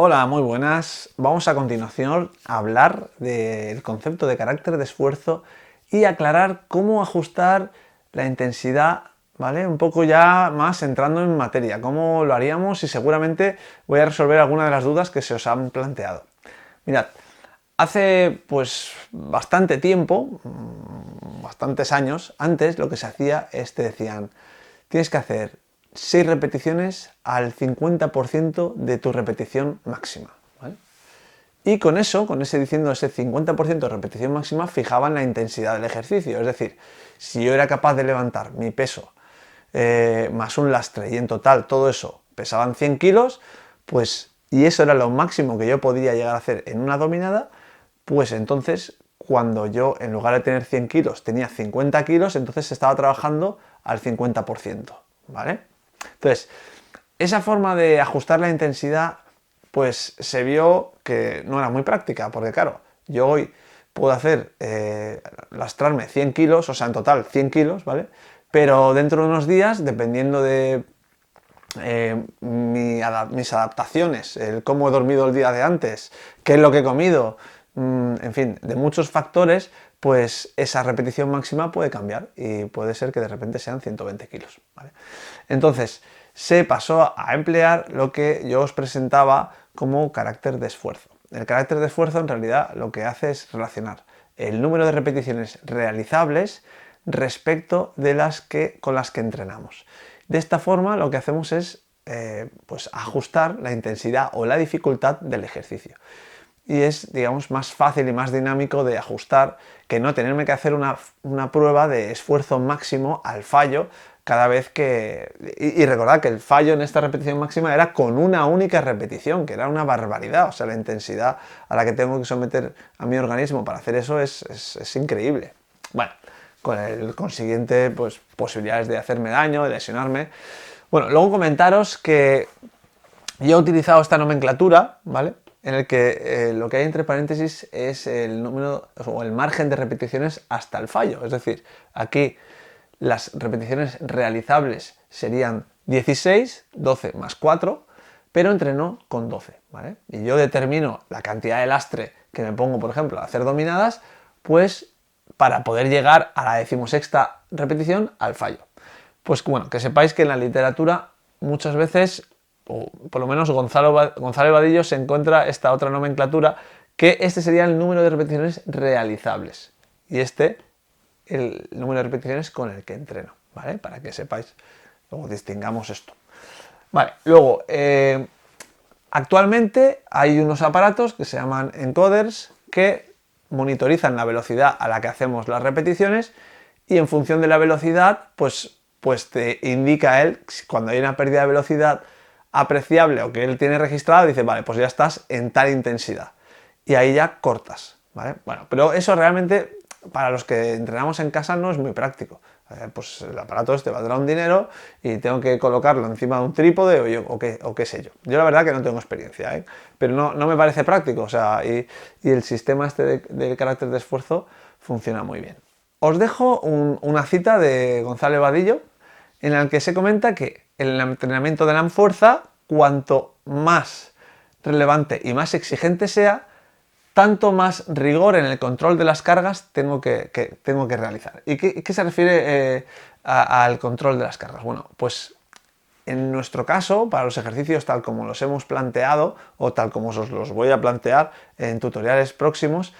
Hola, muy buenas. Vamos a continuación a hablar del concepto de carácter de esfuerzo y aclarar cómo ajustar la intensidad, ¿vale? Un poco ya más entrando en materia, cómo lo haríamos y seguramente voy a resolver algunas de las dudas que se os han planteado. Mirad, hace pues bastante tiempo, bastantes años, antes lo que se hacía es te decían, tienes que hacer 6 repeticiones al 50% de tu repetición máxima, ¿vale? Y con eso, con ese diciendo ese 50% de repetición máxima, fijaban la intensidad del ejercicio. Es decir, si yo era capaz de levantar mi peso más un lastre y en total todo eso pesaban 100 kilos, pues, y eso era lo máximo que yo podía llegar a hacer en una dominada, pues entonces cuando yo en lugar de tener 100 kilos tenía 50 kilos, entonces estaba trabajando al 50%, ¿vale? Entonces, esa forma de ajustar la intensidad, pues se vio que no era muy práctica, porque claro, yo hoy puedo hacer, lastrarme 100 kilos, o sea, en total 100 kilos, ¿vale? Pero dentro de unos días, dependiendo de mis adaptaciones, el cómo he dormido el día de antes, qué es lo que he comido, en fin, de muchos factores, pues esa repetición máxima puede cambiar y puede ser que de repente sean 120 kilos, ¿vale? Entonces, se pasó a emplear lo que yo os presentaba como carácter de esfuerzo. El carácter de esfuerzo en realidad lo que hace es relacionar el número de repeticiones realizables respecto de con las que entrenamos. De esta forma lo que hacemos es pues ajustar la intensidad o la dificultad del ejercicio. Y es, digamos, más fácil y más dinámico de ajustar que no tenerme que hacer una prueba de esfuerzo máximo al fallo cada vez que... Y recordad que el fallo en esta repetición máxima era con una única repetición, que era una barbaridad. O sea, la intensidad a la que tengo que someter a mi organismo para hacer eso es increíble. Bueno, con el consiguiente, pues, posibilidades de hacerme daño, de lesionarme. Bueno, luego comentaros que yo he utilizado esta nomenclatura, ¿vale? En el que lo que hay entre paréntesis es el número o el margen de repeticiones hasta el fallo. Es decir, aquí las repeticiones realizables serían 16, 12 más 4, pero entreno con 12, ¿vale? Y yo determino la cantidad de lastre que me pongo, por ejemplo, a hacer dominadas, pues para poder llegar a la 16ª repetición al fallo. Pues bueno, que sepáis que en la literatura muchas veces, o por lo menos Gonzalo Vadillo se encuentra esta otra nomenclatura, que este sería el número de repeticiones realizables y este el número de repeticiones con el que entreno, ¿vale? Para que sepáis, luego distingamos esto. Vale, luego, actualmente hay unos aparatos que se llaman encoders que monitorizan la velocidad a la que hacemos las repeticiones y en función de la velocidad, pues te indica él, cuando hay una pérdida de velocidad apreciable o que él tiene registrado, dice, vale, pues ya estás en tal intensidad. Y ahí ya cortas, ¿vale? Bueno, pero eso realmente para los que entrenamos en casa no es muy práctico. Pues el aparato este valdrá un dinero y tengo que colocarlo encima de un trípode o qué sé yo. Yo la verdad que no tengo experiencia, ¿eh? Pero no me parece práctico, o sea, y el sistema este de carácter de esfuerzo funciona muy bien. Os dejo una cita de Gonzalo Vadillo en la que se comenta que el entrenamiento de la fuerza, cuanto más relevante y más exigente sea, tanto más rigor en el control de las cargas tengo que realizar. ¿Y qué se refiere al control de las cargas? Bueno, pues en nuestro caso, para los ejercicios tal como los hemos planteado o tal como os los voy a plantear en tutoriales próximos,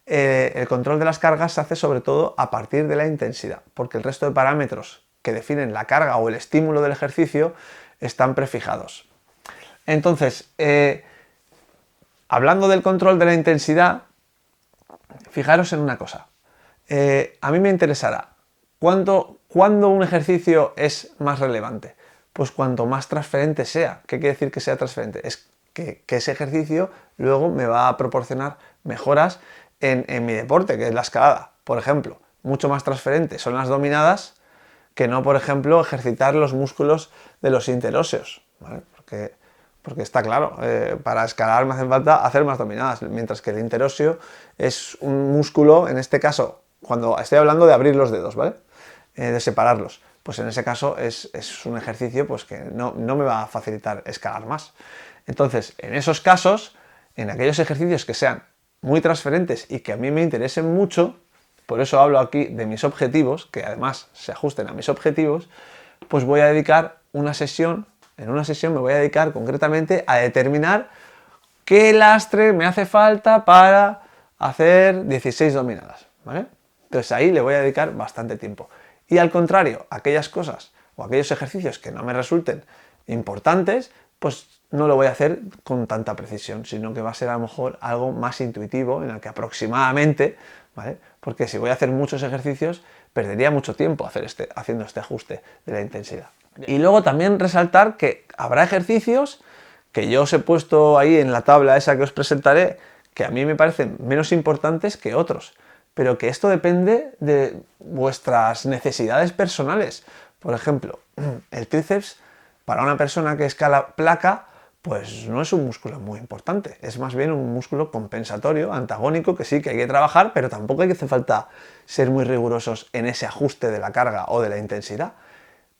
el control de las cargas se hace sobre todo a partir de la intensidad, porque el resto de parámetros que definen la carga o el estímulo del ejercicio están prefijados. Entonces, hablando del control de la intensidad, fijaros en una cosa. A mí me interesará, ¿cuándo un ejercicio es más relevante? Pues cuanto más transferente sea. ¿Qué quiere decir que sea transferente? Es que ese ejercicio luego me va a proporcionar mejoras en mi deporte, que es la escalada. Por ejemplo, mucho más transferente son las dominadas que no, por ejemplo, ejercitar los músculos de los interóseos, ¿vale? Porque está claro, para escalar me hacen falta hacer más dominadas, mientras que el interóseo es un músculo, en este caso, cuando estoy hablando de abrir los dedos, ¿vale? De separarlos. pues en ese caso es un ejercicio pues, que no me va a facilitar escalar más. Entonces, en esos casos, en aquellos ejercicios que sean muy transferentes y que a mí me interesen mucho, por eso hablo aquí de mis objetivos, que además se ajusten a mis objetivos, pues voy a dedicar una sesión, en una sesión me voy a dedicar concretamente a determinar qué lastre me hace falta para hacer 16 dominadas, ¿vale? Entonces ahí le voy a dedicar bastante tiempo. Y al contrario, aquellas cosas o aquellos ejercicios que no me resulten importantes, pues no lo voy a hacer con tanta precisión, sino que va a ser a lo mejor algo más intuitivo, en el que aproximadamente, ¿vale? Porque si voy a hacer muchos ejercicios, perdería mucho tiempo haciendo este ajuste de la intensidad. Y luego también resaltar que habrá ejercicios que yo os he puesto ahí en la tabla esa que os presentaré, que a mí me parecen menos importantes que otros, pero que esto depende de vuestras necesidades personales. Por ejemplo, el tríceps, para una persona que escala placa, pues no es un músculo muy importante, es más bien un músculo compensatorio, antagónico, que sí que hay que trabajar, pero tampoco hace falta ser muy rigurosos en ese ajuste de la carga o de la intensidad.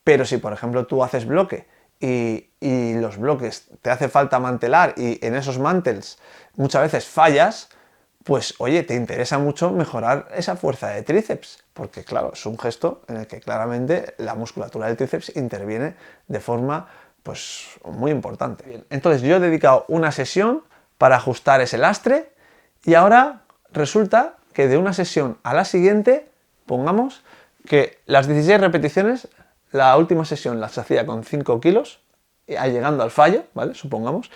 Pero si, por ejemplo, tú haces bloque y los bloques te hace falta mantelar y en esos mantels muchas veces fallas, pues oye, te interesa mucho mejorar esa fuerza de tríceps, porque claro, es un gesto en el que claramente la musculatura del tríceps interviene de forma pues muy importante. Bien, entonces yo he dedicado una sesión para ajustar ese lastre y ahora resulta que de una sesión a la siguiente, pongamos que las 16 repeticiones, la última sesión las hacía con 5 kilos, llegando al fallo, ¿vale? Supongamos,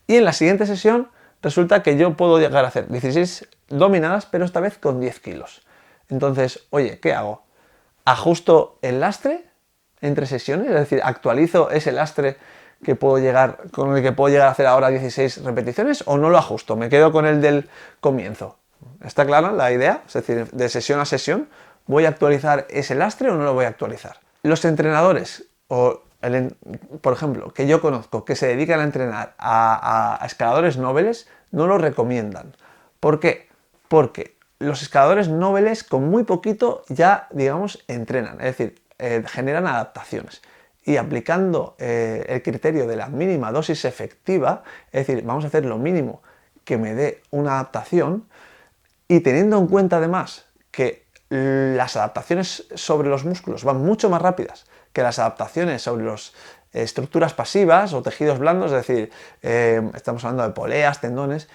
y en la siguiente sesión resulta que yo puedo llegar a hacer 16 dominadas, pero esta vez con 10 kilos. Entonces, oye, ¿qué hago? ¿Ajusto el lastre entre sesiones? Es decir, ¿actualizo ese lastre que con el que puedo llegar a hacer ahora 16 repeticiones o no lo ajusto? ¿Me quedo con el del comienzo? ¿Está clara la idea? Es decir, de sesión a sesión, ¿voy a actualizar ese lastre o no lo voy a actualizar? Los entrenadores, por ejemplo, que yo conozco, que se dedican a entrenar a escaladores nobles, no lo recomiendan. ¿Por qué? Porque los escaladores nobles con muy poquito ya, digamos, entrenan, es decir, generan adaptaciones. Y aplicando el criterio de la mínima dosis efectiva, es decir, vamos a hacer lo mínimo que me dé una adaptación, y teniendo en cuenta además que las adaptaciones sobre los músculos van mucho más rápidas que las adaptaciones sobre las estructuras pasivas o tejidos blandos, es decir, estamos hablando de poleas, tendones,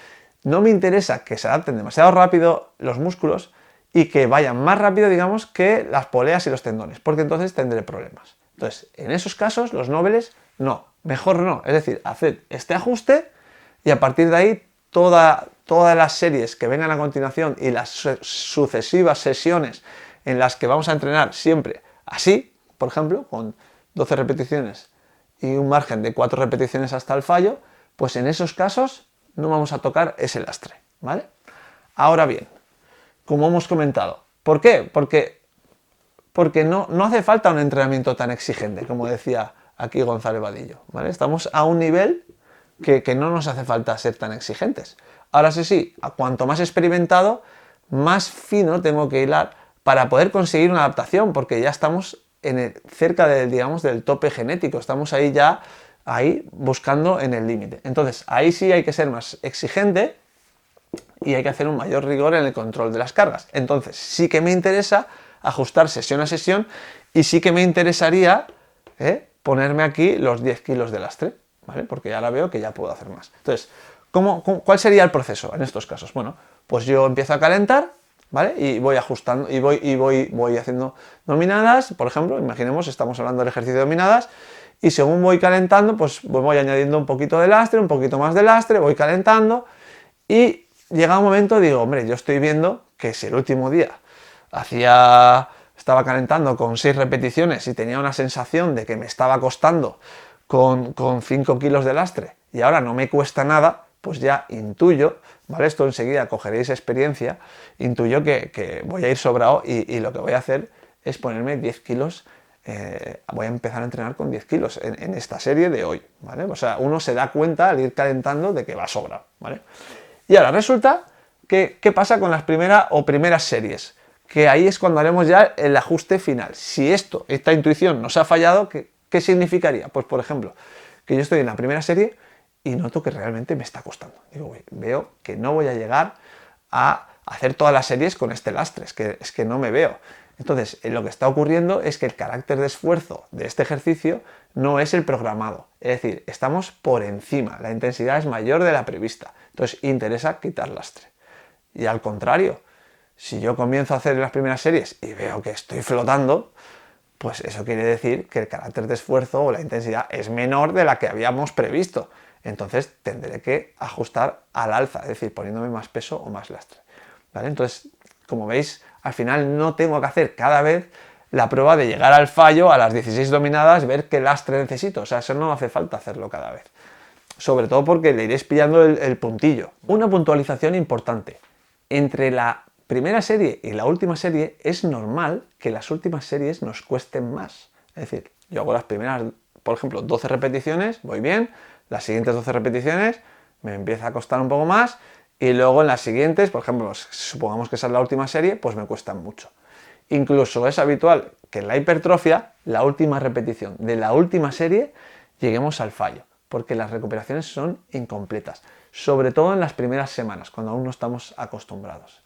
no me interesa que se adapten demasiado rápido los músculos y que vayan más rápido, digamos, que las poleas y los tendones, porque entonces tendré problemas. Entonces, en esos casos, los nobles, no, mejor no, es decir, haced este ajuste y a partir de ahí todas las series que vengan a continuación y las sucesivas sesiones en las que vamos a entrenar siempre así, por ejemplo, con 12 repeticiones y un margen de 4 repeticiones hasta el fallo, pues en esos casos no vamos a tocar ese lastre, ¿vale? Ahora bien, como hemos comentado, ¿por qué? Porque no hace falta un entrenamiento tan exigente, como decía aquí Gonzalo Vadillo, ¿vale? Estamos a un nivel que no nos hace falta ser tan exigentes. Ahora sí, a cuanto más experimentado, más fino tengo que hilar para poder conseguir una adaptación, porque ya estamos cerca del tope genético, estamos ahí buscando en el límite. Entonces, ahí sí hay que ser más exigente y hay que hacer un mayor rigor en el control de las cargas. Entonces, sí que me interesa ajustar sesión a sesión y sí que me interesaría ponerme aquí los 10 kilos de lastre, ¿vale? Porque ahora veo que ya puedo hacer más. Entonces, ¿cuál sería el proceso en estos casos? Bueno, pues yo empiezo a calentar, ¿vale? Y voy ajustando y voy haciendo dominadas, por ejemplo, imaginemos, estamos hablando del ejercicio de dominadas, y según voy calentando, pues voy añadiendo un poquito de lastre, un poquito más de lastre, voy calentando, y llega un momento, digo, hombre, yo estoy viendo que si el último día estaba calentando con 6 repeticiones y tenía una sensación de que me estaba costando con 5 kilos de lastre y ahora no me cuesta nada, pues ya intuyo, ¿vale? Esto enseguida cogeréis experiencia, intuyo que voy a ir sobrado y lo que voy a hacer es ponerme 10 kilos, voy a empezar a entrenar con 10 kilos en esta serie de hoy, ¿vale? O sea, uno se da cuenta al ir calentando de que va sobrado, ¿vale? Y ahora resulta que, ¿qué pasa con las primeras series? que ahí es cuando haremos ya el ajuste final. Si esta intuición nos ha fallado, ¿qué significaría? Pues por ejemplo, que yo estoy en la primera serie y noto que realmente me está costando. Veo que no voy a llegar a hacer todas las series con este lastre, es que no me veo. Entonces, lo que está ocurriendo es que el carácter de esfuerzo de este ejercicio no es el programado. Es decir, estamos por encima, la intensidad es mayor de la prevista. Entonces, interesa quitar lastre. Y al contrario, si yo comienzo a hacer las primeras series y veo que estoy flotando, pues eso quiere decir que el carácter de esfuerzo o la intensidad es menor de la que habíamos previsto. Entonces tendré que ajustar al alza, es decir, poniéndome más peso o más lastre. ¿Vale? Entonces, como veis, al final no tengo que hacer cada vez la prueba de llegar al fallo a las 16 dominadas, ver qué lastre necesito. O sea, eso no hace falta hacerlo cada vez. Sobre todo porque le iréis pillando el puntillo. Una puntualización importante. Entre la primera serie y la última serie es normal que las últimas series nos cuesten más. Es decir, yo hago las primeras, por ejemplo, 12 repeticiones, voy bien, las siguientes 12 repeticiones me empieza a costar un poco más y luego en las siguientes, por ejemplo, supongamos que esa es la última serie, pues me cuestan mucho. Incluso es habitual que en la hipertrofia, la última repetición de la última serie, lleguemos al fallo, porque las recuperaciones son incompletas, sobre todo en las primeras semanas, cuando aún no estamos acostumbrados.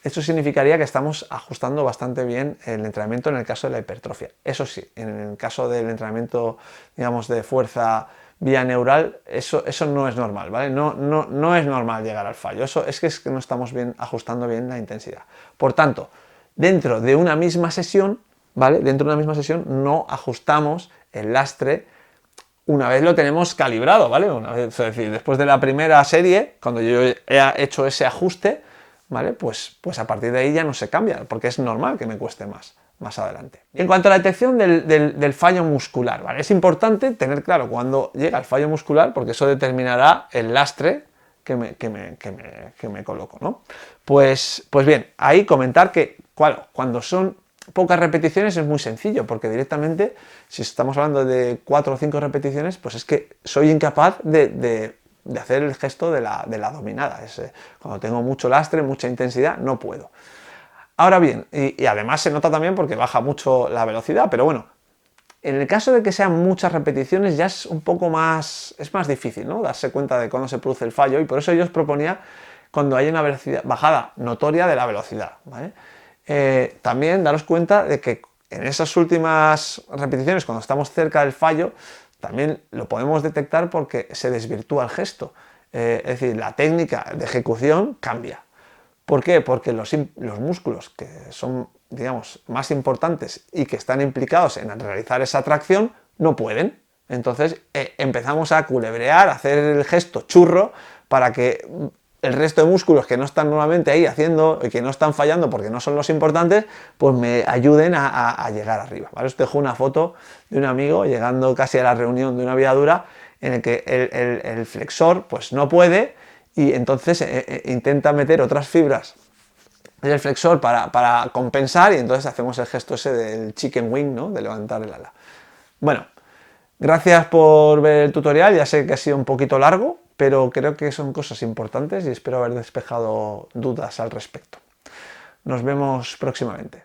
Esto significaría que estamos ajustando bastante bien el entrenamiento en el caso de la hipertrofia. Eso sí, en el caso del entrenamiento, digamos, de fuerza vía neural, eso no es normal, ¿vale? No es normal llegar al fallo. Eso es que no estamos ajustando bien la intensidad. Por tanto, dentro de una misma sesión, ¿vale? Dentro de una misma sesión no ajustamos el lastre una vez lo tenemos calibrado, ¿vale? Es decir, después de la primera serie, cuando yo he hecho ese ajuste, ¿vale? Pues a partir de ahí ya no se cambia, porque es normal que me cueste más adelante. En cuanto a la detección del fallo muscular, ¿vale? Es importante tener claro cuándo llega el fallo muscular, porque eso determinará el lastre que me coloco, ¿no? Pues bien, ahí comentar que, claro, cuando son pocas repeticiones es muy sencillo, porque directamente, si estamos hablando de 4 o 5 repeticiones, pues es que soy incapaz de hacer el gesto de la dominada. Cuando tengo mucho lastre, mucha intensidad, no puedo. Ahora bien, y además se nota también porque baja mucho la velocidad, pero bueno, en el caso de que sean muchas repeticiones ya es un poco más, es más difícil, ¿no? Darse cuenta de cuándo se produce el fallo, y por eso yo os proponía cuando hay una bajada notoria de la velocidad, ¿vale? También daros cuenta de que en esas últimas repeticiones, cuando estamos cerca del fallo, también lo podemos detectar porque se desvirtúa el gesto. Es decir, la técnica de ejecución cambia. ¿Por qué? Porque los músculos que son, digamos, más importantes y que están implicados en realizar esa tracción no pueden. Entonces empezamos a culebrear, a hacer el gesto churro para que el resto de músculos que no están nuevamente ahí haciendo y que no están fallando porque no son los importantes, pues me ayuden a llegar arriba, ¿vale? Os dejo una foto de un amigo llegando casi a la reunión de una viadura en el que el flexor pues no puede y entonces intenta meter otras fibras del flexor para compensar, y entonces hacemos el gesto ese del chicken wing, ¿no? De levantar el ala. Bueno, gracias por ver el tutorial, ya sé que ha sido un poquito largo, pero creo que son cosas importantes y espero haber despejado dudas al respecto. Nos vemos próximamente.